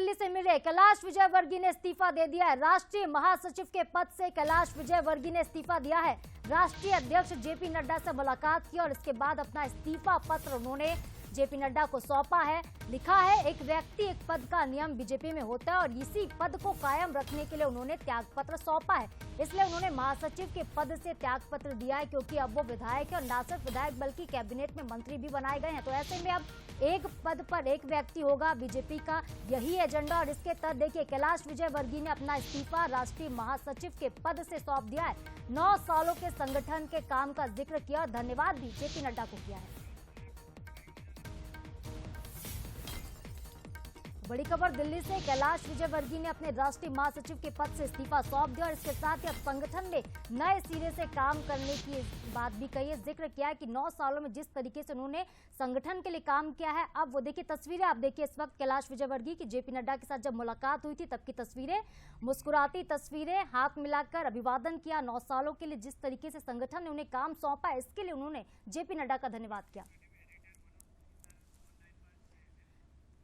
दिल्ली से मिले कैलाश विजयवर्गीय ने इस्तीफा दे दिया है। राष्ट्रीय महासचिव के पद से कैलाश विजयवर्गीय ने इस्तीफा दिया है। राष्ट्रीय अध्यक्ष जेपी नड्डा से मुलाकात की और इसके बाद अपना इस्तीफा पत्र उन्होंने जेपी नड्डा को सौंपा है। लिखा है, एक व्यक्ति एक पद का नियम बीजेपी में होता है और इसी पद को कायम रखने के लिए उन्होंने त्याग पत्र सौंपा है। इसलिए उन्होंने महासचिव के पद से त्याग पत्र दिया है, क्योंकि अब वो विधायक है और न सिर्फ विधायक बल्कि कैबिनेट में मंत्री भी बनाए गए हैं। तो ऐसे में अब एक पद पर एक व्यक्ति होगा। बीजेपी का यही एजेंडा और इसके तहत देखिए कैलाश विजयवर्गीय ने अपना इस्तीफा राष्ट्रीय महासचिव के पद से सौंप दिया है। 9 सालों के संगठन के काम का जिक्र किया और धन्यवाद भी जेपी नड्डा को किया है। बड़ी खबर दिल्ली से, कैलाश विजयवर्गीय ने अपने राष्ट्रीय महासचिव के पद से इस्तीफा सौंप दिया और इसके साथ ही अब संगठन में नए सिरे से काम करने की बात भी कही है। जिक्र किया है कि 9 सालों में जिस तरीके से उन्होंने संगठन के लिए काम किया है, अब वो देखिए तस्वीरें आप देखिए इस वक्त कैलाश विजयवर्गीय की जेपी नड्डा के साथ जब मुलाकात हुई थी तब की तस्वीरें, मुस्कुराती तस्वीरें, हाथ मिलाकर अभिवादन किया। 9 सालों के लिए जिस तरीके से संगठन ने उन्हें काम सौंपा, इसके लिए उन्होंने जेपी नड्डा का धन्यवाद किया।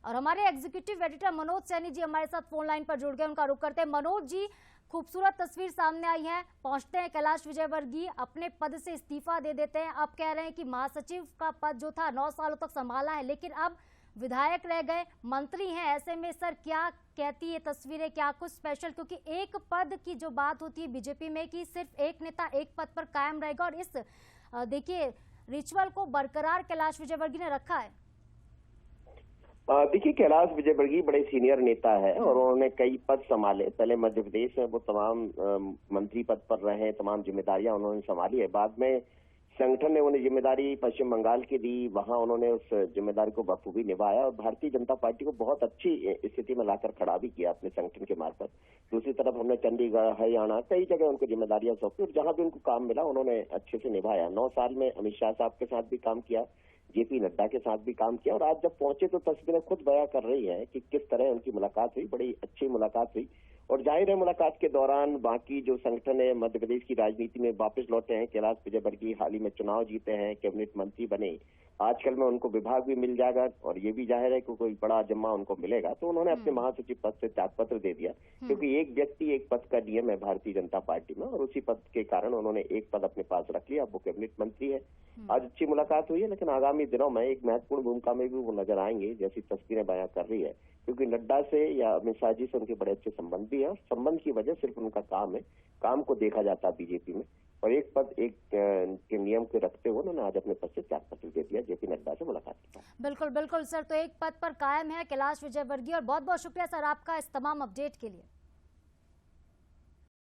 और हमारे एग्जीक्यूटिव एडिटर मनोज सैनी जी हमारे साथ फोन लाइन पर जुड़ गए, उनका रुख करते हैं। मनोज जी, खूबसूरत तस्वीर सामने आई है। पहुंचते हैं कैलाश विजयवर्गीय, अपने पद से इस्तीफा दे देते हैं। अब कह रहे हैं कि महासचिव का पद जो था 9 सालों तक संभाला है, लेकिन अब विधायक रह गए, मंत्री हैं। ऐसे में सर क्या कहती है तस्वीरें, क्या कुछ स्पेशल, क्योंकि एक पद की जो बात होती है बीजेपी में कि सिर्फ एक नेता एक पद पर कायम रहेगा और इस देखिए रिचुअल को बरकरार कैलाश विजयवर्गीय ने रखा है। देखिए, कैलाश विजयवर्गीय बड़े सीनियर नेता है और उन्होंने कई पद संभाले। पहले मध्य प्रदेश में वो तमाम मंत्री पद पर रहे, तमाम जिम्मेदारियां उन्होंने संभाली है। बाद में संगठन ने उन्हें जिम्मेदारी पश्चिम बंगाल की दी, वहां उन्होंने उस जिम्मेदारी को बखूबी निभाया और भारतीय जनता पार्टी को बहुत अच्छी स्थिति में लाकर खड़ा भी किया अपने संगठन के मार्फत। दूसरी तरफ हमने चंडीगढ़, हरियाणा, कई जगह उनको जिम्मेदारियां सौंपी और जहां भी उनको काम मिला उन्होंने अच्छे से निभाया। 9 साल में अमित शाह साहब के साथ भी काम किया, जेपी नड्डा के साथ भी काम किया और आज जब पहुंचे तो तस्वीरें खुद बयां कर रही है कि किस तरह उनकी मुलाकात हुई। बड़ी अच्छी मुलाकात हुई और जाहिर है मुलाकात के दौरान बाकी जो संगठन है मध्य प्रदेश की राजनीति में वापस लौटे हैं। कैलाश विजयवर्गीय हाल ही में चुनाव जीते हैं, कैबिनेट मंत्री बने, आजकल में उनको विभाग भी मिल जाएगा और ये भी जाहिर है कि कोई बड़ा जम्मा उनको मिलेगा। तो उन्होंने अपने महासचिव पद से त्यागपत्र दे दिया, क्योंकि एक व्यक्ति एक पद का नियम है भारतीय जनता पार्टी में और उसी पद के कारण उन्होंने एक पद अपने पास रख लिया। अब वो कैबिनेट मंत्री है। आज अच्छी मुलाकात हुई है, लेकिन आगामी दिनों में एक महत्वपूर्ण भूमिका में भी वो नजर आएंगे, जैसी तस्वीरें बयां कर रही है, क्योंकि नड्डा से या अमित शाह जी से उनके बड़े अच्छे संबंध भी है। संबंध की वजह सिर्फ उनका काम है, काम को देखा जाता है बीजेपी में और एक पद एक के नियम को रखते हुए उन्होंने आज अपने पद से त्यागपत्र दे दिया, जेपी नड्डा से मुलाकात की। बिल्कुल बिल्कुल सर, तो एक पद पर कायम है कैलाश विजयवर्गीय और बहुत बहुत शुक्रिया सर आपका इस तमाम अपडेट के लिए।